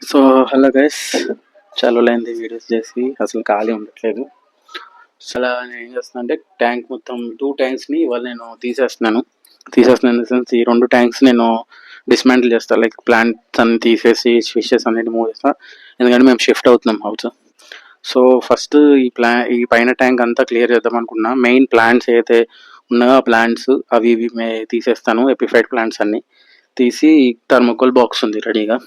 So hello guys, చాలా రోజులైంది videos చేసి, అసలు ఖాళీ ఉండట్లేదు. సో అలా నేను ఏం చేస్తున్నా అంటే ట్యాంక్ మొత్తం 2 ట్యాంక్స్ని ఇవాళ నేను తీసేస్తున్నాను ఇన్ ద సెన్స్ ఈ 2 ట్యాంక్స్ నేను డిస్మాంటిల్ చేస్తాను. లైక్ ప్లాంట్స్ అన్ని తీసేసి ఫిషెస్ అన్నిటి మూవ్ చేస్తాను, ఎందుకంటే మేము షిఫ్ట్ అవుతున్నాం హౌస్. సో ఫస్ట్ ఈ పైన ట్యాంక్ అంతా క్లియర్ చేద్దాం అనుకున్నా. మెయిన్ ప్లాంట్స్ ఏదైతే ఉన్నాయో ఆ ప్లాంట్స్ అవి ఇవి తీసేస్తాను. ఎపిఫైడ్ ప్లాంట్స్ అన్ని తీసి థర్మోకోల్ బాక్స్ ఉంది రెడీగా.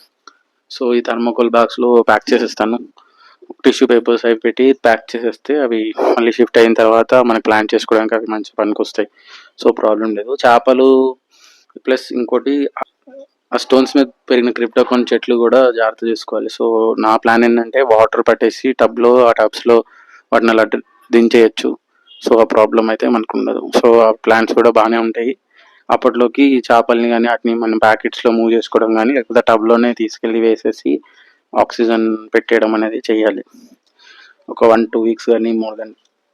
సో ఈ థర్మోకోల్ బాక్స్లో ప్యాక్ చేసేస్తాను. టిష్యూ పేపర్స్ అవి పెట్టి ప్యాక్ చేసేస్తే అవి మళ్ళీ షిఫ్ట్ అయిన తర్వాత మనకి ప్లాన్ చేసుకోవడానికి అవి మంచి పనికి వస్తాయి. సో ప్రాబ్లం లేదు. చేపలు ప్లస్ ఇంకోటి ఆ స్టోన్స్ మీద పెరిగిన క్రిప్టోకాన్ చెట్లు కూడా జాగ్రత్త చేసుకోవాలి. సో నా ప్లాన్ ఏంటంటే వాటర్ పట్టేసి టబ్లో ఆ టబ్స్లో వాటిని అలా దించేయచ్చు. సో ఆ ప్రాబ్లం అయితే మనకు ఉండదు. సో ఆ ప్లాంట్స్ కూడా బాగానే ఉంటాయి. అప్పట్లోకి చేపల్ని కానీ వాటిని మనం ప్యాకెట్స్లో మూవ్ చేసుకోవడం కానీ లేకపోతే టబ్లోనే తీసుకెళ్ళి వేసేసి ఆక్సిజన్ పెట్టేయడం అనేది చేయాలి. ఒక 1-2 వీక్స్ కానీ మోర్ దెన్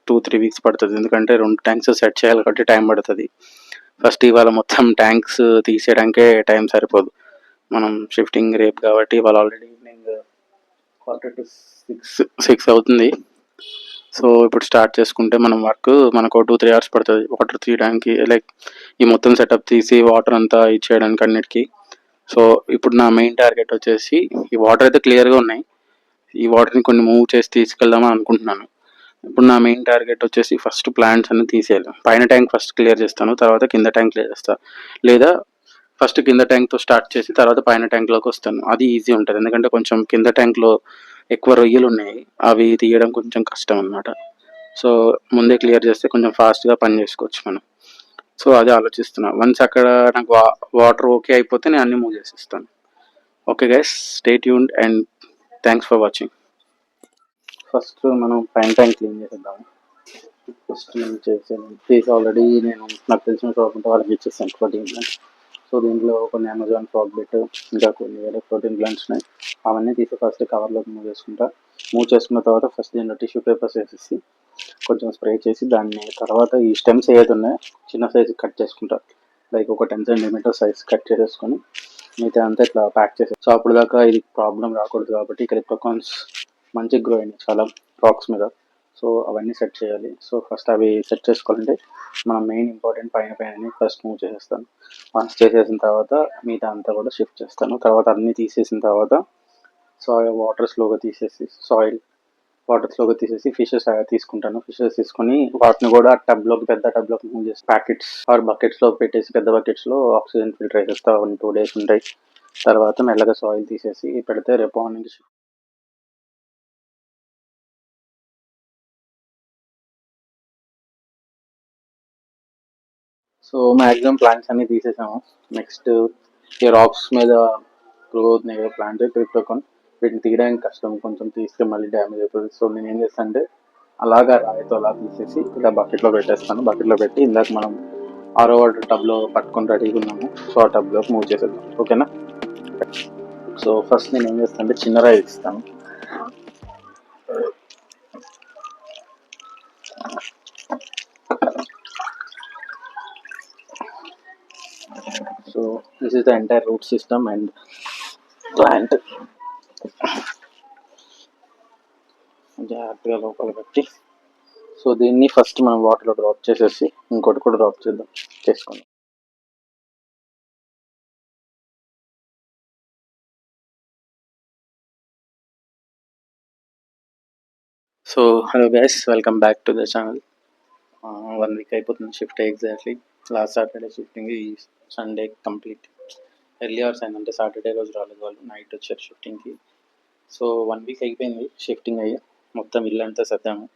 2-3 వీక్స్ పడుతుంది, ఎందుకంటే 2 ట్యాంక్స్ సెట్ చేయాలి కాబట్టి టైం పడుతుంది. ఫస్ట్ ఇవాళ మొత్తం ట్యాంక్స్ తీసేయడానికే టైం సరిపోదు. మనం షిఫ్టింగ్ రేపు కాబట్టి ఇవాళ ఆల్రెడీ ఈవినింగ్ 5-6 అవుతుంది. సో ఇప్పుడు స్టార్ట్ చేసుకుంటే మనం వర్క్ మనకు 2-3 అవర్స్ పడుతుంది వాటర్ తీయడానికి, లైక్ ఈ మొత్తం సెటప్ తీసి వాటర్ అంతా ఇచ్చేయడానికి అన్నిటికీ. సో ఇప్పుడు నా మెయిన్ టార్గెట్ వచ్చేసి ఈ వాటర్ అయితే క్లియర్గా ఉన్నాయి, ఈ వాటర్ని కొన్ని మూవ్ చేసి తీసుకెళ్దామని అనుకుంటున్నాను. ఇప్పుడు నా మెయిన్ టార్గెట్ వచ్చేసి ఫస్ట్ ప్లాంట్స్ అన్ని తీసేయాలి. పైన ట్యాంక్ ఫస్ట్ క్లియర్ చేస్తాను, తర్వాత కింద ట్యాంక్ క్లియర్ చేస్తాను, లేదా ఫస్ట్ కింద ట్యాంక్తో స్టార్ట్ చేసి తర్వాత పైన ట్యాంక్లోకి వస్తాను. అది ఈజీ ఉంటుంది, ఎందుకంటే కొంచెం కింద ట్యాంక్లో ఎక్కువ రొయ్యలు ఉన్నాయి, అవి తీయడం కొంచెం కష్టం అనమాట. సో ముందే క్లియర్ చేస్తే కొంచెం ఫాస్ట్గా పని చేసుకోవచ్చు మనం. సో అదే ఆలోచిస్తున్నా. వన్స్ అక్కడ నాకు వాటర్ ఓకే అయిపోతే నేను అన్ని మూవ్ చేసేస్తాను. Okay guys, stay tuned and thanks for watching. First మనం పైన ట్యాంక్ క్లీన్ చేసేద్దాము. ఫస్ట్ నేను చేసి ఆల్రెడీ నేను నాకు తెలిసిన షాప్ ఉంటే వాళ్ళకి ఇచ్చేస్తాను ప్రోటీన్ ప్లాంట్స్. సో దీంట్లో కొన్ని అమెజాన్ ఫ్రాగ్ బిట్, ఇంకా కొన్ని వేరే ప్రోటీన్ ప్లాంట్స్ ఉన్నాయి. అవన్నీ తీసి ఫస్ట్ కవర్లోకి మూవ్ చేసుకున్న తర్వాత ఫస్ట్ దీంట్లో టిష్యూ పేపర్స్ వేసేసి కొంచెం స్ప్రే చేసి దాన్ని తర్వాత ఈ స్టెమ్స్ ఏదైతే ఉన్నాయో చిన్న సైజు కట్ చేసుకుంటా. లైక్ ఒక 10 సెంటీమీటర్ సైజ్ కట్ చేసేసుకొని మిగతా అంతా ఇట్లా ప్యాక్ చేసి. సో అప్పుడు దాకా ఇది ప్రాబ్లం రాకూడదు కాబట్టి క్రిప్టోకాన్స్ మంచిగా గ్రో అయినాయి చాలా రాక్స్ మీద. సో అవన్నీ సెట్ చేయాలి. సో ఫస్ట్ అవి సెట్ చేసుకోవాలంటే మనం మెయిన్ ఇంపార్టెంట్ పైన ఫస్ట్ మూవ్ చేసేస్తాను. వన్స్ చేసేసిన తర్వాత మిగతా అంతా కూడా షిఫ్ట్ చేస్తాను. తర్వాత అన్నీ తీసేసిన తర్వాత వాటర్ స్లోగా తీసేసి ఫిషెస్ తీసుకుంటాను. ఫిషెస్ తీసుకొని వాటిని కూడా టబ్లోకి, పెద్ద టబ్లోకి మూవ్ చేసి ప్యాకెట్స్ ఆర్ బకెట్స్లో పెట్టేసి పెద్ద బకెట్స్లో ఆక్సిజన్ ఫిల్టర్ వేసేస్తా. 1-2 డేస్ ఉంటాయి. తర్వాత మెల్లగా సాయిల్ తీసేసి పెడితే రేపు మార్నింగ్. సో మ్యాక్సిమం ప్లాంట్స్ అన్ని తీసేసాము. నెక్స్ట్ ఈ రాక్స్ మీద గ్రో అవుతున్నాయి కదా ప్లాంట్ క్రిప్టోకాన్, వీటిని తీయడానికి కష్టం, కొంచెం తీస్తే మళ్ళీ డ్యామేజ్ అయిపోతుంది. సో నేను ఏం చేస్తాను అంటే అలాగా రాయితో అలా తీసేసి ఇలా బకెట్లో పెట్టేస్తాను. బకెట్లో పెట్టి ఇందాక మనం ఆరో వాటర్ టబ్లో పట్టుకొని రెడీగా ఉన్నాము. సో ఆ టబ్లోకి మూవ్ చేసేద్దాం, ఓకేనా? సో ఫస్ట్ నేను ఏం చేస్తాను అంటే చిన్న రాయి ఇస్తాను. So this is the entire root system and plant. జాగ్రత్తగా లోపల పెట్టి సో దీన్ని ఫస్ట్ మనం వాటర్లో డ్రాప్ చేసేసి ఇంకోటి కూడా డ్రాప్ చేసుకుందాం. So hello guys, welcome back to the channel. 1 week అయిపోతుంది shift exactly. Last Saturday shifting, ఈ సండే కంప్లీట్. ఎర్లీ అవర్స్ అయిందంటే సాటర్డే రోజు రాలేదు వాళ్ళు, నైట్ వచ్చారు షిఫ్టింగ్కి. సో 1 వీక్ అయిపోయింది షిఫ్టింగ్ అయ్యి, మొత్తం ఇల్లు అంతా సర్దాము.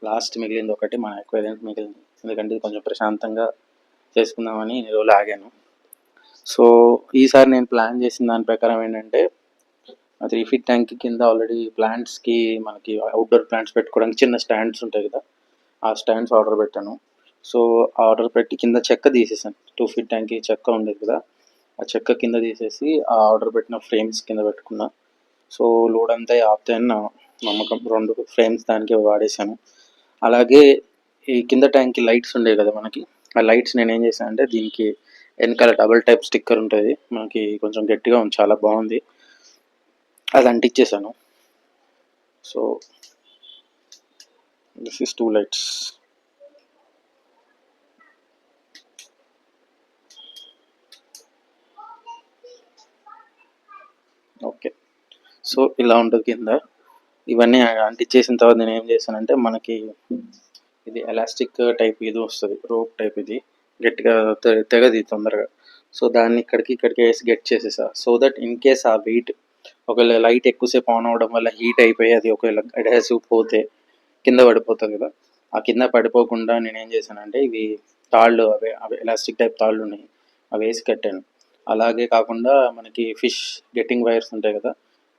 లాస్ట్ మిగిలింది ఒకటి మన ఎక్వైరెంట్ మిగిలింది, ఎందుకంటే ఇది కొంచెం ప్రశాంతంగా చేసుకుందామని ఇన్ని రోజులు ఆగాను. సో ఈసారి నేను ప్లాన్ చేసిన దాని ప్రకారం ఏంటంటే 3 feet ట్యాంక్ కింద ఆల్రెడీ ప్లాంట్స్కి మనకి అవుట్డోర్ ప్లాంట్స్ పెట్టుకోవడానికి చిన్న స్టాండ్స్ ఉంటాయి కదా, ఆ స్టాండ్స్ ఆర్డర్ పెట్టాను. సో ఆర్డర్ పెట్టి కింద చెక్క తీసేసాను. 2 feet ట్యాంక్ చెక్క ఉండేది కదా, ఆ చెక్క కింద తీసేసి ఆ ఆర్డర్ పెట్టిన ఫ్రేమ్స్ కింద పెట్టుకున్నా. సో లోడ్ అంతా ఆపుతాయని నా నమ్మకం. 2 ఫ్రేమ్స్ దానికి వాడేశాను. అలాగే ఈ కింద ట్యాంక్కి లైట్స్ ఉండేవి కదా మనకి, ఆ లైట్స్ నేను ఏం చేశాను అంటే దీనికి వెనకాల డబుల్ టైప్ స్టిక్కర్ ఉంటుంది మనకి, కొంచెం గట్టిగా ఉంది, చాలా బాగుంది. అది అంటించేసాను. So this is 2 lights. Okay. So ఇలా ఉంటుంది కింద. ఇవన్నీ అంటించేసిన తర్వాత నేను ఏం చేశానంటే, మనకి ఇది ఎలాస్టిక్ టైప్ ఇది వస్తుంది, రోప్ టైప్, ఇది గట్టిగా తెగది తొందరగా. సో దాన్ని ఇక్కడికి వేసి గెట్ చేసేసా, సో దట్ ఇన్ కేస్ ఆ వెయిట్ ఒకవేళ లైట్ ఎక్కువసేపు ఆన్ అవ్వడం వల్ల హీట్ అయిపోయి అది ఒకవేళ అడ్హెసివ్ పోతే కింద పడిపోతుంది కదా. ఆ కింద పడిపోకుండా నేను ఏం చేశానంటే, ఇవి తాళ్ళు, అవి ఎలాస్టిక్ టైప్ తాళ్ళు ఉన్నాయి, అవి వేసి కట్టాను. అలాగే కాకుండా మనకి ఫిష్ గెట్టింగ్ వైర్స్ ఉంటాయి కదా,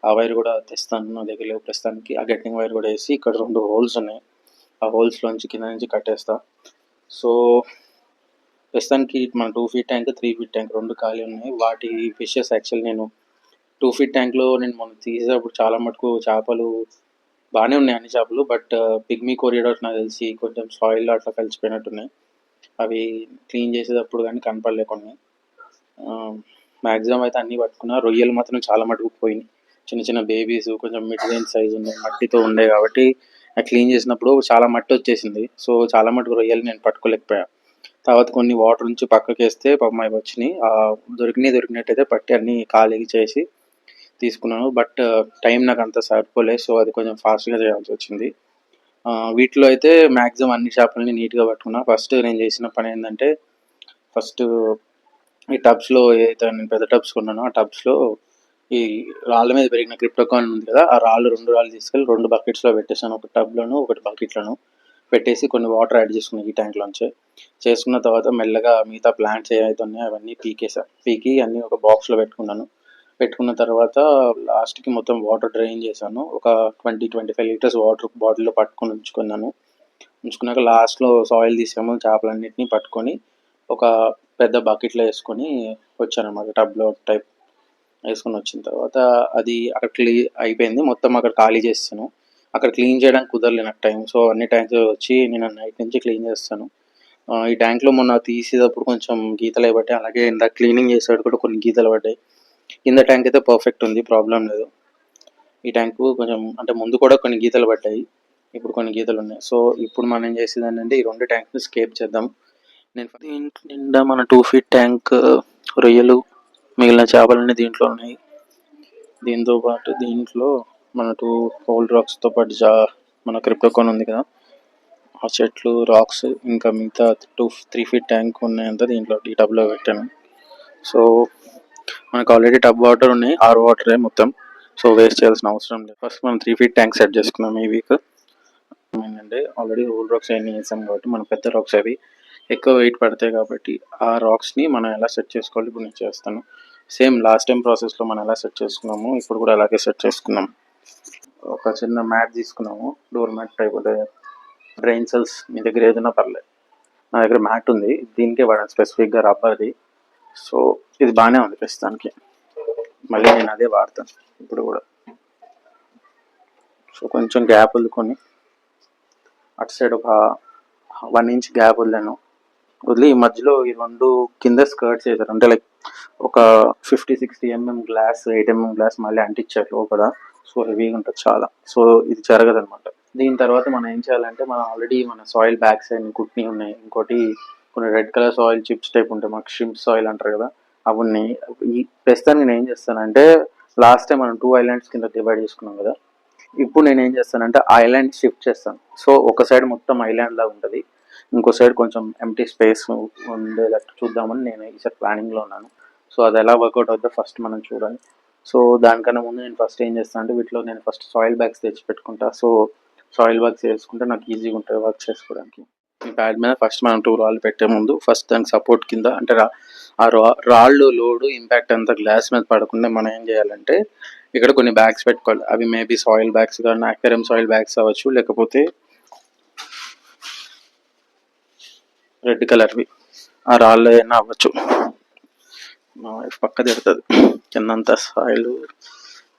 ఆ వైర్ కూడా తెస్తాను నా దగ్గర లేవు ప్రస్తుతానికి. ఆ గెట్టింగ్ వైర్ కూడా వేసి ఇక్కడ 2 హోల్స్ ఉన్నాయి, ఆ హోల్స్లోంచి కింద నుంచి కట్టేస్తా. సో ప్రస్తుతానికి మన 2 ఫీట్ ట్యాంక్, 3 ఫీట్ ట్యాంక్ 2 ఖాళీ ఉన్నాయి. వాటి ఫిషెస్ యాక్చువల్ నేను 2 ఫీట్ ట్యాంక్లో నేను మొన్న తీసేటప్పుడు చాలా మటుకు చేపలు బాగానే ఉన్నాయి, అన్ని చేపలు. బట్ పిగ్మీ కొరియోడర్స్ నాకు తెలిసి కొంచెం సాయిల్ అట్లా కలిసిపోయినట్టున్నాయి. అవి క్లీన్ చేసేటప్పుడు కానీ కనపడలే కొన్ని. మ్యాక్సిమం అయితే అన్నీ పట్టుకున్నా. రొయ్యలు మాత్రం చాలా మటుకు పోయినాయి. చిన్న చిన్న బేబీస్ కొంచెం మిడ్ రేంజ్ సైజ్ ఉన్నాయి, మట్టితో ఉండే కాబట్టి క్లీన్ చేసినప్పుడు చాలా మట్టి వచ్చేసింది. సో చాలా మటుకు రొయ్యలు నేను పట్టుకోలేకపోయా. తర్వాత కొన్ని వాటర్ నుంచి పక్కకి వేస్తే పాపం అవి వచ్చినాయి. దొరికినట్టయితే పట్టి అన్నీ ఖాళీ చేసి తీసుకున్నాను. బట్ టైం నాకు అంత సరిపోలేదు, సో అది కొంచెం ఫాస్ట్గా చేయాల్సి వచ్చింది. వీటిలో అయితే మ్యాక్సిమం అన్ని చేపలని నీట్గా పట్టుకున్నా. ఫస్ట్ నేను చేసిన పని ఏంటంటే, ఫస్ట్ ఈ టబ్స్లో ఏదైతే నేను పెద్ద టబ్స్ కొన్నానో ఆ టబ్స్లో ఈ రాళ్ళ మీద పెరిగిన క్రిప్టోకాన్ ఉంది కదా, ఆ రాళ్ళు 2 రాళ్ళు తీసుకెళ్ళి 2 బకెట్స్లో పెట్టేసాను. ఒక టబ్లోను ఒకటి బకెట్లను పెట్టేసి కొన్ని వాటర్ యాడ్ చేసుకున్నాను ఈ ట్యాంక్లోంచి. చేసుకున్న తర్వాత మెల్లగా మిగతా ప్లాంట్స్ ఏవైతే ఉన్నాయో అవన్నీ పీకి అన్నీ ఒక బాక్స్లో పెట్టుకున్న తర్వాత లాస్ట్కి మొత్తం వాటర్ డ్రైన్ చేశాను. ఒక 20-25 లీటర్స్ వాటర్ బాటిల్లో పట్టుకొని ఉంచుకున్నాక లాస్ట్లో సాయిల్ తీసాము, చేపలన్నింటినీ పట్టుకొని ఒక పెద్ద బకెట్లో వేసుకొని వచ్చానమాట. టబ్లో టైప్ వేసుకొని వచ్చిన తర్వాత అది అక్కడ అయిపోయింది, మొత్తం అక్కడ ఖాళీ చేస్తాను. అక్కడ క్లీన్ చేయడానికి కుదరలేదు నాకు టైం. సో అన్ని ట్యాంక్స్ వచ్చి నేను నైట్ నుంచి క్లీన్ చేస్తాను. ఈ ట్యాంక్లో మొన్న తీసేటప్పుడు కొంచెం గీతలు పడ్డాయి, అలాగే ఇందాక క్లీనింగ్ చేసేటప్పుడు కూడా కొన్ని గీతలు పడ్డాయి. కింద ట్యాంక్ అయితే పర్ఫెక్ట్ ఉంది, ప్రాబ్లం లేదు. ఈ ట్యాంకు కొంచెం అంటే ముందు కూడా కొన్ని గీతలు పడ్డాయి, ఇప్పుడు కొన్ని గీతలు ఉన్నాయి. సో ఇప్పుడు మనం ఏం చేసేది ఏంటంటే, ఈ 2 ట్యాంక్ని స్కేప్ చేద్దాం. నేను నిండా మన 2 ఫీట్ ట్యాంక్ రొయ్యలు మిగిలిన చేపలన్నీ దీంట్లో ఉన్నాయి. దీంతో పాటు దీంట్లో మన 2 హోల్ రాక్స్తో పాటు మన క్రిప్టోకాన్ ఉంది కదా, ఆ చెట్లు, రాక్స్, ఇంకా మిగతా 3 ఫీట్ ట్యాంక్ ఉన్నాయంతా దీంట్లో ఈ టబ్లో పెట్టాను. సో మనకు ఆల్రెడీ టబ్ వాటర్ ఉన్నాయి, 6 వాటరే మొత్తం. సో వేస్ట్ చేయాల్సిన అవసరం లేదు. ఫస్ట్ మనం 3 ఫీట్ ట్యాంక్ సెట్ చేసుకున్నాం ఈ వీక్. ఏంటంటే ఆల్రెడీ హోల్ రాక్స్ అన్నీ వేసాం కాబట్టి మన పెద్ద రాక్స్ అవి ఎక్కువ వెయిట్ పడతాయి కాబట్టి ఆ రాక్స్ని మనం ఎలా సెట్ చేసుకోవాలి ఇప్పుడు నేను చేస్తాను. సేమ్ లాస్ట్ టైం ప్రాసెస్లో మనం ఎలా సెట్ చేసుకున్నాము ఇప్పుడు కూడా అలాగే సెట్ చేసుకున్నాం. ఒక చిన్న మ్యాట్ తీసుకున్నాము, door mat type, drain cells మీ దగ్గర ఏదైనా పర్లేదు. నా దగ్గర మ్యాట్ ఉంది, దీనికే వాడాను స్పెసిఫిక్గా, రబ్బర్ది. సో ఇది బాగానే ఉంది ప్రస్తుతానికి, మళ్ళీ నేను అదే వాడతాను ఇప్పుడు కూడా. సో కొంచెం గ్యాప్ వదులుకొని అటు సైడ్ ఒక 1 ఇంచ్ గ్యాప్ వదిలి ఈ మధ్యలో ఈ 2 కింద స్కర్ట్స్ వేసారు. అంటే లైక్ ఒక 50-60 mm గ్లాస్, 8 mm గ్లాస్ మళ్ళీ అంటించారు లోపల. సో హెవీగా ఉంటుంది చాలా. సో ఇది జరగదు అనమాట. దీని తర్వాత మనం ఏం చేయాలంటే, మనం ఆల్రెడీ మన సాయిల్ బ్యాగ్స్ అన్ని కుట్ని ఉన్నాయి. ఇంకోటి కొన్ని red colour soil chips type ఉంటాయి, మనకు షింప్ సాయిల్ అంటారు కదా, అవి ఉన్నాయి. ఈ ప్రస్తుతానికి నేను ఏం చేస్తానంటే, లాస్ట్ టైం మనం 2 ఐలాండ్స్ కింద డివైడ్ చేసుకున్నాం కదా, ఇప్పుడు నేను ఏం చేస్తానంటే ఐలాండ్ షిఫ్ట్ చేస్తాను. సో ఒక సైడ్ మొత్తం ఐలాండ్ లాగా ఉంటుంది, ఇంకో సైడ్ కొంచెం ఎంటీ స్పేస్ ఉండేటట్టు చూద్దామని నేను ఈసారి ప్లానింగ్లో ఉన్నాను. సో అది ఎలా వర్కౌట్ అవుతుందో ఫస్ట్ మనం చూడాలి. సో దానికన్నా ముందు నేను ఫస్ట్ ఏం చేస్తాను అంటే, వీటిలో నేను ఫస్ట్ సాయిల్ బ్యాగ్స్ తెచ్చి పెట్టుకుంటా. సో సాయిల్ బ్యాగ్స్ వేసుకుంటే నాకు ఈజీగా ఉంటుంది వర్క్ చేసుకోవడానికి. ఈ ప్యాడ్ మీద ఫస్ట్ మనం 2 రాళ్ళు పెట్టే ముందు ఫస్ట్ దానికి సపోర్ట్ కింద అంటే ఆ రాళ్ళు లోడు ఇంపాక్ట్ అంతా గ్లాస్ మీద పడకుండా మనం ఏం చేయాలంటే, ఇక్కడ కొన్ని బ్యాగ్స్ పెట్టుకోవాలి. అవి మేబీ సాయిల్ బ్యాగ్స్ కానీ అక్వేరియం సాయిల్ బ్యాగ్స్ అవ్వచ్చు, లేకపోతే రెడ్ కలర్వి ఆ రాళ్ళు అయినా అవ్వచ్చు. మా వైఫ్ పక్క తిడుతుంది, కిందంతా సాయిల్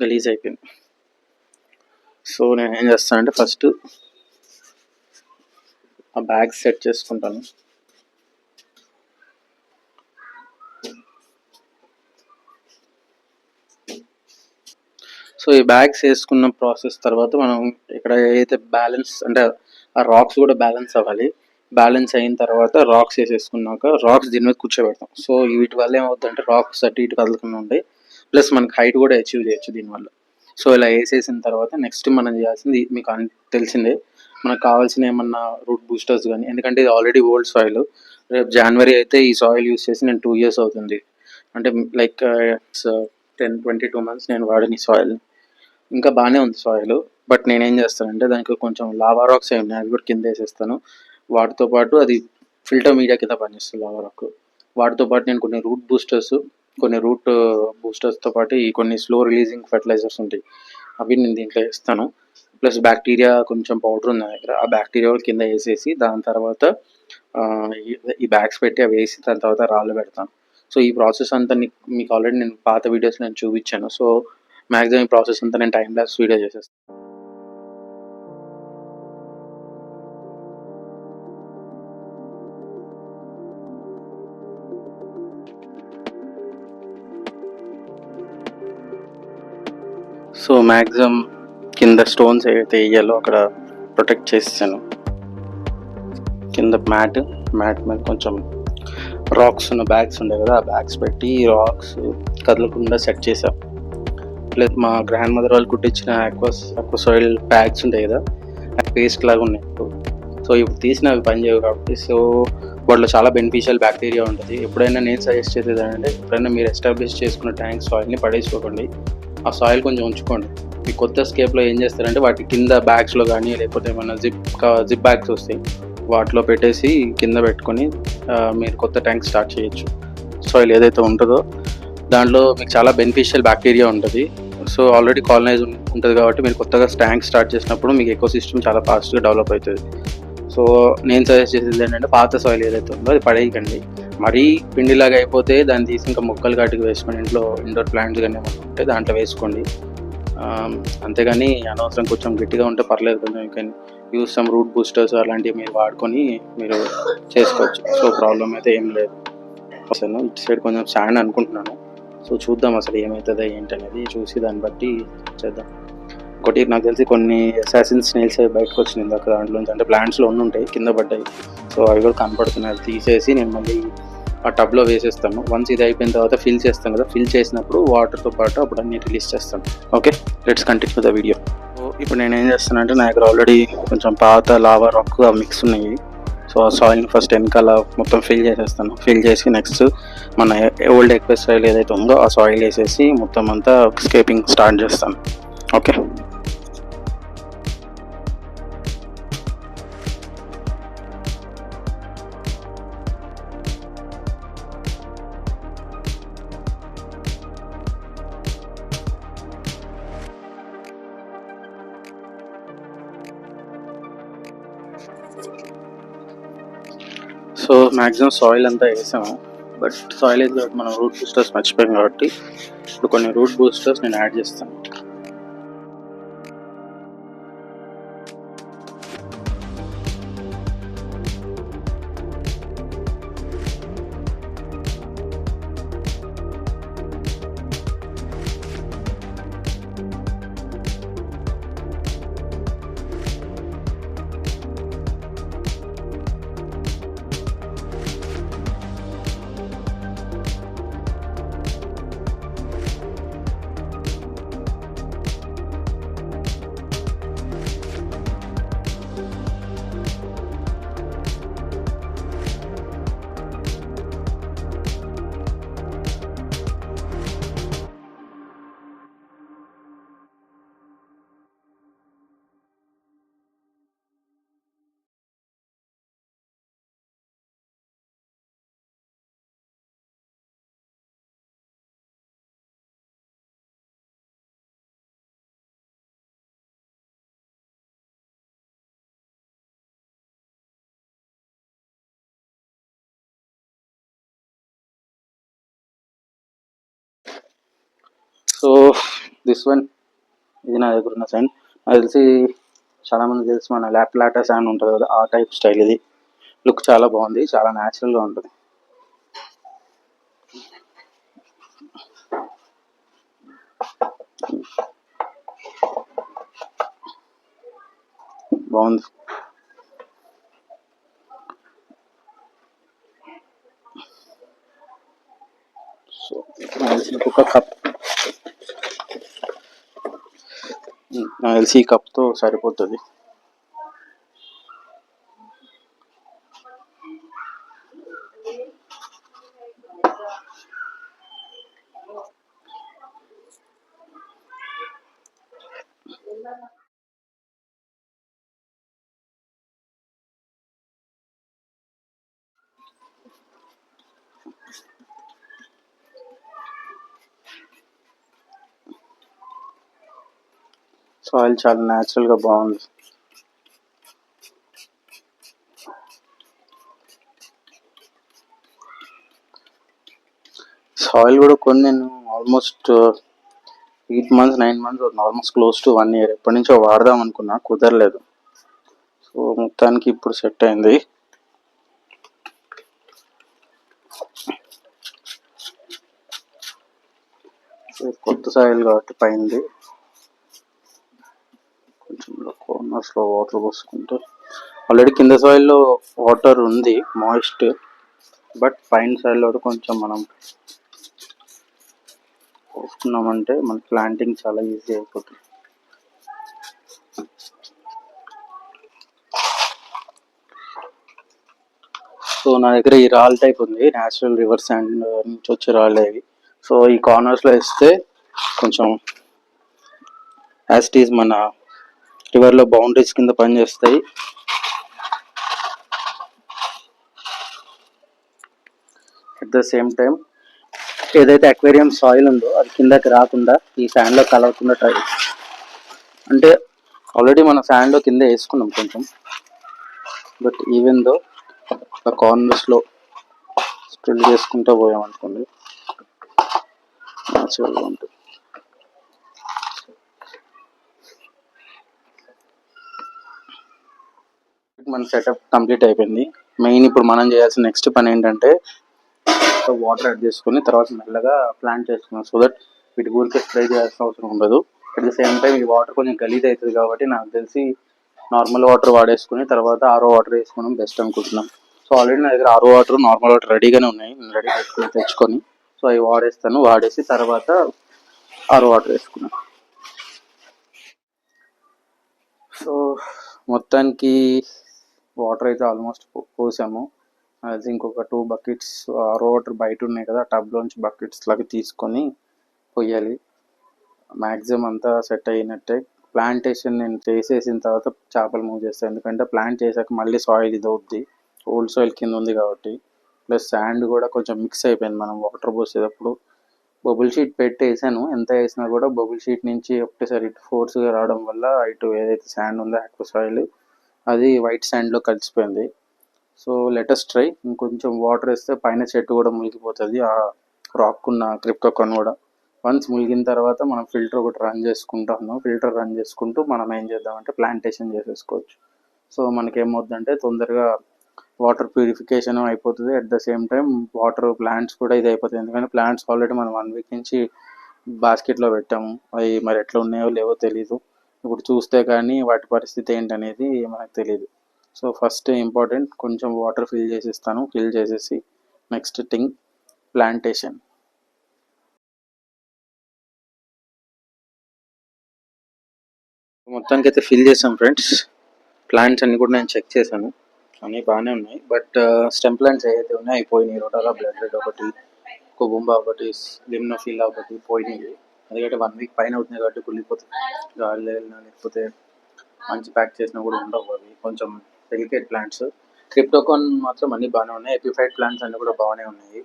గలీజ్ అయిపోయింది. సో నేను ఏం చేస్తానంటే, ఫస్ట్ ఆ బ్యాగ్ సెట్ చేసుకుంటాను. సో ఈ బ్యాగ్స్ వేసుకున్న ప్రాసెస్ తర్వాత మనం ఇక్కడ ఏదైతే బ్యాలెన్స్ అంటే ఆ రాక్స్ కూడా బ్యాలెన్స్ అవ్వాలి. బ్యాలెన్స్ అయిన తర్వాత రాక్స్ వేసేసుకున్నాక రాక్స్ దీని మీద కూర్చోబెడతాం. సో వీటి వల్ల ఏమవుతుందంటే రాక్స్ అటు ఇటు కదలకుండా ఉంటాయి. ప్లస్ మనకి హైట్ కూడా అచీవ్ చేయొచ్చు దీనివల్ల. సో ఇలా వేసేసిన తర్వాత నెక్స్ట్ మనం చేయాల్సింది మీకు తెలిసిందే, మనకు కావాల్సిన ఏమన్నా రూట్ బూస్టర్స్ కానీ, ఎందుకంటే ఇది ఆల్రెడీ ఓల్డ్ సాయిల్. రేపు జనవరి అయితే ఈ సాయిల్ యూస్ చేసి నేను 2 years అవుతుంది. అంటే లైక్ 22 months నేను వాడిన ఈ సాయిల్. ఇంకా బాగానే ఉంది సాయిల్. బట్ నేనేం చేస్తానంటే దానికి కొంచెం లావా రాక్స్ అవి ఉన్నాయి, అవి కూడా కింద వేసేస్తాను. వాటితో పాటు అది ఫిల్టర్ మీడియా కింద పనిచేస్తుంది లావా రాక్. వాటితో పాటు నేను కొన్ని రూట్ బూస్టర్స్తో పాటు ఈ కొన్ని స్లో రిలీజింగ్ ఫెర్టిలైజర్స్ ఉంటాయి, అవి నేను దీంట్లో వేస్తాను. ప్లస్ బ్యాక్టీరియా కొంచెం పౌడర్ ఉంది నా దగ్గర, ఆ బ్యాక్టీరియా కింద వేసేసి దాని తర్వాత ఈ బ్యాగ్స్ పెట్టి అవి వేసి దాని తర్వాత రాళ్ళు పెడతాను. సో ఈ ప్రాసెస్ అంతా మీకు ఆల్రెడీ నేను పాత వీడియోస్ నేను చూపించాను. సో మ్యాక్సిమం ఈ ప్రాసెస్ అంతా నేను టైం ల్యాప్స్ వీడియో చేసేస్తాను. సో మ్యాక్సిమం కింద స్టోన్స్ ఏవైతే వేయాలో అక్కడ ప్రొటెక్ట్ చేసాను. కింద మ్యాట్ మీద కొంచెం రాక్స్ ఉన్న బ్యాగ్స్ ఉండే కదా, ఆ బ్యాగ్స్ పెట్టి రాక్స్ కదలకుండా సెట్ చేసాం. ప్లస్ మా గ్రాండ్ మదర్ వాళ్ళు కుట్టించిన అక్వాసాయిల్ బ్యాగ్స్ ఉంటాయి కదా, పేస్ట్ లాగా ఉన్నాయి. సో ఇప్పుడు తీసిన అవి పనిచేయవు కాబట్టి సో వాటిలో చాలా బెనిఫిషియల్ బ్యాక్టీరియా ఉంటుంది. ఎప్పుడైనా నేను సజెస్ట్ చేసేది ఏంటంటే, ఎప్పుడైనా మీరు ఎస్టాబ్లిష్ చేసుకున్న ట్యాంక్ సాయిల్ని పడేసుకోకండి, ఆ సాయిల్ కొంచెం ఉంచుకోండి. మీ కొత్త స్కేప్లో ఏం చేస్తారంటే వాటి కింద బ్యాగ్స్లో కానీ లేకపోతే ఏమైనా జిప్ బ్యాగ్స్ వస్తాయి, వాటిలో పెట్టేసి కింద పెట్టుకొని మీరు కొత్త ట్యాంక్ స్టార్ట్ చేయొచ్చు. సాయిల్ ఏదైతే ఉంటుందో దాంట్లో మీకు చాలా బెనిఫిషియల్ బ్యాక్టీరియా ఉంటుంది. సో ఆల్రెడీ కాలనైజ్ ఉంటుంది కాబట్టి మీరు కొత్తగా ట్యాంక్ స్టార్ట్ చేసినప్పుడు మీకు ఎకో సిస్టమ్ చాలా ఫాస్ట్గా డెవలప్ అవుతుంది. సో నేను సజెస్ట్ చేసేది ఏంటంటే పాత సాయిల్ ఏదైతే ఉందో అది పడేయకండి. మరీ పిండిలాగా అయిపోతే దాన్ని తీసి ఇంకా మొక్కలు కాటికి వేసుకొని ఇండోర్ ప్లాంట్స్ కానీ ఏమైనా ఉంటే దాంట్లో వేసుకోండి. అంతేగాని అనవసరం కొంచెం గట్టిగా ఉంటే పర్లేదు, కొంచెం you can use some root boosters అలాంటివి మీరు వాడుకొని మీరు చేసుకోవచ్చు. సో ప్రాబ్లం అయితే ఏం లేదు. అసలు ఇటు సైడ్ కొంచెం శాండ్ అనుకుంటున్నాను. సో చూద్దాం అసలు ఏమవుతుందో ఏంటి అనేది, చూసి దాన్ని బట్టి చేద్దాం. ఒకటి నాకు తెలిసి కొన్ని అసాసిన్ స్నేల్స్ అవి బయటకు వచ్చినాయి ఇందాక దాంట్లోంచి, అంటే ప్లాంట్స్లో ఉంటాయి కింద పడ్డాయి. సో అవి కూడా కనపడుతున్నాయి. అది తీసేసి నేను మళ్ళీ ఆ టబ్లో వేసేస్తాను. వన్స్ ఇది అయిపోయిన తర్వాత ఫిల్ చేస్తాను కదా, ఫిల్ చేసినప్పుడు వాటర్తో పాటు అప్పుడు అన్ని రిలీజ్ చేస్తాను. Okay, let's continue the video. So ఇప్పుడు నేను ఏం చేస్తానంటే, నా దగ్గర ఆల్రెడీ కొంచెం పాత లావా రాక్ మిక్స్ ఉన్నాయి. సో ఆ సాయిల్ని ఫస్ట్ వెనకాల మొత్తం ఫిల్ చేసేస్తాను. ఫిల్ చేసి నెక్స్ట్ మన ఓల్డ్ ఎక్వెస్ సాయిల్ ఏదైతే ఉందో ఆ సాయిల్ వేసేసి మొత్తం అంతా స్కేపింగ్ స్టార్ట్ చేస్తాను. ఓకే, సో మ్యాక్సిమం సాయిల్ అంతా వేసాము. బట్ సాయిల్ అయితే మనం రూట్ బూస్టర్స్ మర్చిపోయాం కాబట్టి ఇప్పుడు కొన్ని రూట్ బూస్టర్స్ నేను యాడ్ చేస్తాను. సో దిస్ వన్, ఇది నా దగ్గర ఉన్న శాండ్. నాకు తెలిసి చాలామంది తెలిసి మన లాటా శాండ్ ఉంటుంది కదా, ఆ టైప్ స్టైల్. ఇది లుక్ చాలా బాగుంది, చాలా న్యాచురల్గా ఉంటుంది. బాగుంది. సో ఇంకొక కప్, నాకు తెలిసి ఈ కప్తో సరిపోతుంది. సాయిల్ చాలా న్యాచురల్గా బాగుంది. సాయిల్ కూడా కొన్ని నేను almost 8 months 9 months almost close to 1 year ఎప్పటి నుంచో వాడదాం అనుకున్నా, కుదరలేదు. సో మొత్తానికి ఇప్పుడు సెట్ అయింది. కొత్త సాయిల్ కాబట్టి పైంది కొంచెం కార్నర్స్లో వాటర్ పోసుకుంటే, ఆల్రెడీ కింద సాయిల్లో వాటర్ ఉంది మాయిస్ట్, బట్ పైన సాయిల్లో కొంచెం మనం పోసుకున్నామంటే మన ప్లాంటింగ్ చాలా ఈజీ అయిపోతుంది. సో నా దగ్గర ఈ రాల్ టైప్ ఉంది, న్యాచురల్ రివర్ శాండ్ నుంచి వచ్చే రాళ్ళు అవి. సో ఈ కార్నర్స్లో వేస్తే కొంచెం యాజ్ ఇట్ ఈజ్ మన రివర్లో బౌండరీస్ కింద పనిచేస్తాయి. అట్ ద సేమ్ టైం ఏదైతే అక్వేరియం సాయిల్ ఉందో అది కిందకి రాకుండా ఈ శాండ్లో కలవకుండా ట్రై, అంటే ఆల్రెడీ మన శాండ్లో కింద వేసుకున్నాం కొంచెం, బట్ ఈవెన్ దో ఆ కార్నర్స్లో స్ప్రెడ్ చేసుకుంటూ పోయామనుకోండి న్యాచురల్గా ఉంటుంది. మన సెటప్ కంప్లీట్ అయిపోయింది. మెయిన్ ఇప్పుడు మనం చేయాల్సిన నెక్స్ట్ పని ఏంటంటే వాటర్ యాడ్ చేసుకుని తర్వాత మెల్లగా ప్లాంట్ చేసుకున్నాం, సో దట్ వీటి ఊరికే స్ప్రే చేయాల్సిన అవసరం ఉండదు. అట్ ద సేమ్ టైం ఈ వాటర్ కొంచెం గలీజ్ అవుతుంది కాబట్టి నాకు తెలిసి నార్మల్ వాటర్ వాడేసుకుని తర్వాత ఆరో వాటర్ వేసుకోవడం బెస్ట్ అనుకుంటున్నాం. సో ఆల్రెడీ నా దగ్గర ఆరో వాటర్ నార్మల్ వాటర్ రెడీగానే ఉన్నాయి, నేను రెడీ చేసుకుని తెచ్చుకొని సో అవి వాడేస్తాను. వాడేసి తర్వాత ఆరో వాటర్ వేసుకున్నాను. సో మొత్తానికి వాటర్ అయితే ఆల్మోస్ట్ పోసాము. అది ఇంకొక 2 buckets ఆరో వాటర్ బయట ఉన్నాయి కదా, టబ్లోంచి బకెట్స్ లాగా తీసుకొని పోయాలి. మ్యాక్సిమం అంతా సెట్ అయినట్టే. ప్లాంటేషన్ నేను చేసేసిన తర్వాత చేపలు మూవ్ చేస్తాను, ఎందుకంటే ప్లాంట్ చేశాక మళ్ళీ సాయిల్ ఇది అవుద్ది, ఓల్డ్ సాయిల్ కింద ఉంది కాబట్టి. ప్లస్ శాండ్ కూడా కొంచెం మిక్స్ అయిపోయింది. మనం వాటర్ పోసేటప్పుడు బబుల్ షీట్ పెట్టి వేసాను, ఎంత వేసినా కూడా బబుల్ షీట్ నుంచి ఒకటేసారి ఇటు ఫోర్స్గా రావడం వల్ల ఇటు ఏదైతే శాండ్ ఉందో ఆక్వా సాయిల్ అది వైట్ శాండ్లో కలిసిపోయింది. So let's try. ఇంకొంచెం వాటర్ వేస్తే పైన చెట్టు కూడా మునిగిపోతుంది, ఆ రాక్ ఉన్న క్రిప్టోకాన్ కూడా. వన్స్ మునిగిన తర్వాత మనం ఫిల్టర్ ఒకటి రన్ చేసుకుంటాము. ఫిల్టర్ రన్ చేసుకుంటూ మనం ఏం చేద్దామంటే ప్లాంటేషన్ చేసేసుకోవచ్చు. సో మనకేమవుతుందంటే తొందరగా వాటర్ ప్యూరిఫికేషన్ అయిపోతుంది, at the same time water plants కూడా ఇది అయిపోతుంది. ఎందుకంటే ప్లాంట్స్ ఆల్రెడీ మనం 1 week నుంచి బాస్కెట్లో పెట్టాము, అవి మరి ఎట్లా ఉన్నాయో లేవో తెలీదు. ఇప్పుడు చూస్తే కానీ వాటి పరిస్థితి ఏంటనేది మనకు తెలియదు. సో ఫస్ట్ ఇంపార్టెంట్ కొంచెం వాటర్ ఫిల్ చేసేస్తాను, ఫిల్ చేసేసి నెక్స్ట్ థింగ్ ప్లాంటేషన్. మొత్తానికి అయితే ఫిల్ చేసాం ఫ్రెండ్స్. ప్లాంట్స్ అన్ని కూడా నేను చెక్ చేశాను, అన్నీ బాగానే ఉన్నాయి. బట్ స్టెమ్ ప్లాంట్స్ ఏవైతే ఉన్నాయో అయిపోయినాయి. రోటాలా బ్లడ్ రెడ్ ఒకటి, కుబుంబా ఒకటి, లిమ్నోఫిలా ఒకటి పోయినాయి. ఎందుకంటే 1 week పైన అవుతుంది కాబట్టి కుళ్ళిపోతుంది, గాలి వెళ్ళినా లేకపోతే మంచి ప్యాక్ చేసినా కూడా ఉండవు. అవి కొంచెం డెలికేట్ ప్లాంట్స్. క్రిప్టోకాన్ మాత్రం అన్నీ బాగానే ఉన్నాయి. ఎపిఫైడ్ ప్లాంట్స్ అన్నీ కూడా బాగానే ఉన్నాయి.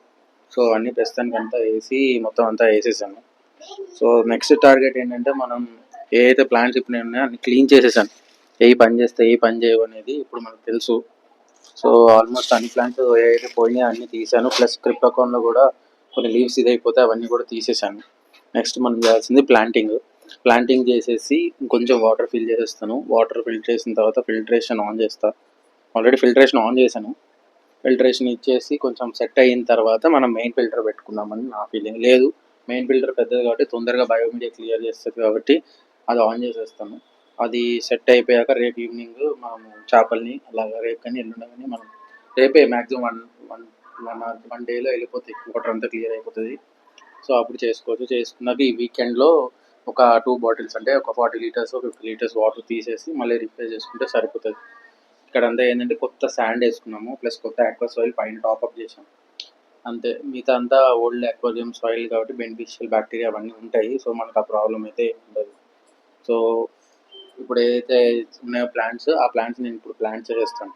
సో అన్నీ ప్రస్తుతానికి అంతా వేసి మొత్తం అంతా వేసేసాను. సో నెక్స్ట్ టార్గెట్ ఏంటంటే మనం ఏ అయితే ప్లాంట్స్ ఇప్పుడు ఉన్నాయో అన్ని క్లీన్ చేసేసాను. ఏ పని చేస్తే ఏ పని చేయవు అనేది ఇప్పుడు మనకు తెలుసు. సో ఆల్మోస్ట్ అన్ని ప్లాంట్స్ ఏవైతే పోయినాయో అన్నీ తీసాను. ప్లస్ క్రిప్టోకాన్లో కూడా కొన్ని లీవ్స్ ఇదైపోతే అవన్నీ కూడా తీసేసాను. నెక్స్ట్ మనం చేయాల్సింది ప్లాంటింగ్ చేసేసి కొంచెం వాటర్ ఫిల్ చేసేస్తాను. వాటర్ ఫిల్ చేసిన తర్వాత ఫిల్టరేషన్ ఆన్ చేస్తాను. ఆల్రెడీ ఫిల్టరేషన్ ఆన్ చేశాను. ఫిల్టరేషన్ ఇచ్చేసి కొంచెం సెట్ అయిన తర్వాత మనం మెయిన్ ఫిల్టర్ పెట్టుకుందామని నా ఫీలింగ్. లేదు మెయిన్ ఫిల్టర్ పెద్దది కాబట్టి తొందరగా బయోమీడియా క్లియర్ చేస్తుంది కాబట్టి అది ఆన్ చేసేస్తాను. అది సెట్ అయిపోయాక రేపు ఈవినింగ్ మనము చేపల్ని అలాగా రేపు కానీ ఎల్లుండి కానీ మనం రేపే మ్యాక్సిమం వన్ డేలో వెళ్ళిపోతాయి, వాటర్ అంతా క్లియర్ అయిపోతుంది. సో అప్పుడు చేసుకోవచ్చు. చేసుకున్నాక ఈ వీకెండ్లో ఒక 2 బాటిల్స్ అంటే ఒక 40 లీటర్స్ 50 లీటర్స్ వాటర్ తీసేసి మళ్ళీ రిఫ్రెష్ చేసుకుంటే సరిపోతుంది. ఇక్కడ అంతా ఏంటంటే కొత్త శాండ్ వేసుకున్నాము, ప్లస్ కొత్త ఆక్వా సాయిల్ పైన టాప్అప్ చేసాము అంతే. మిగతా అంతా ఓల్డ్ అక్వేరియం సాయిల్ కాబట్టి బెనిఫిషియల్ బ్యాక్టీరియా అవన్నీ ఉంటాయి. సో మనకు ఆ ప్రాబ్లం అయితే ఉండదు. సో ఇప్పుడు ఏదైతే ఉన్నాయో ప్లాంట్స్, ఆ ప్లాంట్స్ నేను ఇప్పుడు ప్లాంట్ చేసేస్తాను.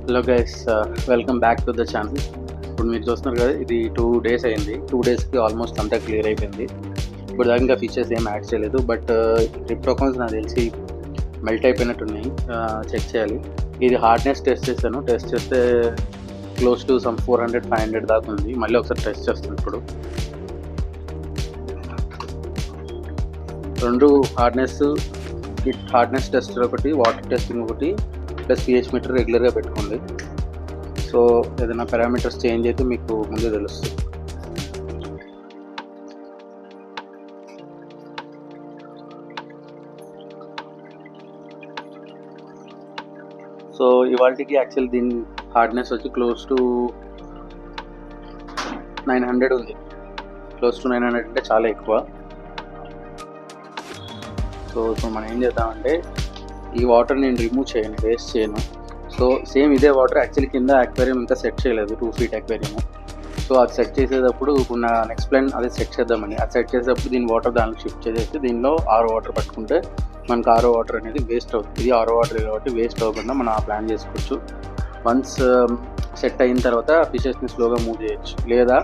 Hello guys, welcome back to the channel. ఇప్పుడు మీరు చూస్తున్నారు కదా, ఇది 2 days అయింది. 2 daysకి ఆల్మోస్ట్ అంతా క్లియర్ అయిపోయింది. ఇప్పుడు దాకా ఇంకా ఫీచర్స్ ఏం యాడ్ చేయలేదు, బట్ ట్రిప్టోకాన్స్ నాకు తెలిసి మెల్ట్ అయిపోయినట్టున్నాయి. చెక్ చేయాలి. ఇది హార్డ్నెస్ టెస్ట్ చేశాను. టెస్ట్ చేస్తే క్లోజ్ టు సమ్ 400-500 దాకా ఉంది. మళ్ళీ ఒకసారి టెస్ట్ చేస్తాను. ఇప్పుడు 2 హార్డ్నెస్ టెస్టర్ ఒకటి, వాటర్ టెస్టింగ్ ఒకటి, ప్లస్ pH మీటర్ రెగ్యులర్గా పెట్టుకోండి. సో ఏదైనా పారామీటర్స్ చేంజ్ అయితే మీకు ముందే తెలుస్తుంది. సో ఇవాళకి యాక్చువల్ దీని హార్డ్నెస్ వచ్చి క్లోజ్ టు 900 ఉంది. క్లోజ్ టు 900 అంటే చాలా ఎక్కువ. సో ఇప్పుడు మనం ఏం చేద్దామంటే, ఈ వాటర్ నేను రిమూవ్ చేయను, వేస్ట్ చేయను. సో సేమ్ ఇదే వాటర్ యాక్చువల్లీ కింద అక్వేరియం ఇంకా సెట్ చేయలేదు, 2 feet అక్వేరియం. సో అది సెట్ చేసేటప్పుడు ఇప్పుడు నా నెక్స్ట్ ప్లాన్ అదే సెట్ చేద్దామని. అది సెట్ చేసేటప్పుడు దీని వాటర్ దానికి షిఫ్ట్ చేసేసి దీనిలో RO వాటర్ పట్టుకుంటే మనకు RO వాటర్ అనేది వేస్ట్ అవుతుంది. ఇది RO వాటర్ కాబట్టి వేస్ట్ అవ్వకుండా మనం ఆ ప్లాన్ చేసుకోవచ్చు. వన్స్ సెట్ అయిన తర్వాత ఫిషెస్ని స్లోగా మూవ్ చేయొచ్చు, లేదా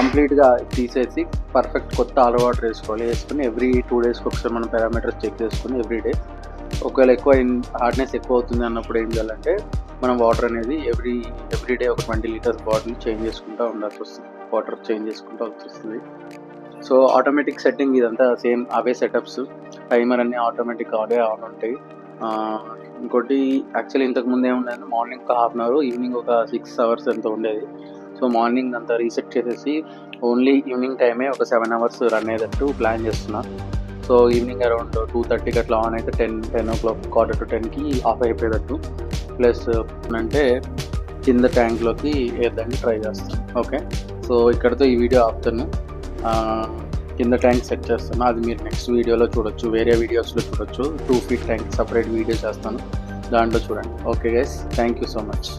కంప్లీట్గా తీసేసి పర్ఫెక్ట్ కొత్త RO వాటర్ వేసుకొని ఎవ్రీ 2 daysకి ఒకసారి మనం పారామీటర్స్ చెక్ చేసుకుని ఎవ్రీడే. ఒకవేళ హార్డ్నెస్ ఎక్కువ అవుతుంది అన్నప్పుడు ఏం చేయాలంటే, మనం వాటర్ అనేది ఎవ్రీడే ఒక 20 లీటర్స్ బాటిల్ చేంజ్ చేసుకుంటూ ఉండాల్సి వస్తుంది. వాటర్ చేంజ్ చేసుకుంటూ వస్తుంది. సో ఆటోమేటిక్ సెట్టింగ్ ఇదంతా సేమ్ అవే సెటప్స్. టైమర్ అన్నీ ఆటోమేటిక్ ఆన్ ఉంటాయి. ఇంకోటి యాక్చువల్లీ ఇంతకుముందు ఏముండేది, మార్నింగ్ ఒక 1/2 hour, ఈవినింగ్ ఒక 6 hours ఎంత ఉండేది. సో మార్నింగ్ అంతా రీసెట్ చేసేసి ఓన్లీ ఈవినింగ్ టైమే ఒక 7 hours రన్ అయ్యేటట్టు ప్లాన్ చేస్తున్నా. సో ఈవినింగ్ అరౌండ్ 2:30కి అట్లా ఆన్ అయితే 10 o'clock 10:45కి ఆఫ్ అయిపోయేటట్టు. ప్లస్ అంటే కింద ట్యాంక్లోకి వేద్దానికి ట్రై చేస్తాను. ఓకే, సో ఇక్కడతో ఈ వీడియో ఆపుతాను. కింద ట్యాంక్ సెట్ చేస్తాను, అది మీరు నెక్స్ట్ వీడియోలో చూడొచ్చు, వేరే వీడియోస్లో చూడొచ్చు. 2 feet ట్యాంక్ సపరేట్ వీడియో చేస్తాను, దాంట్లో చూడండి. Okay guys, thank you so much.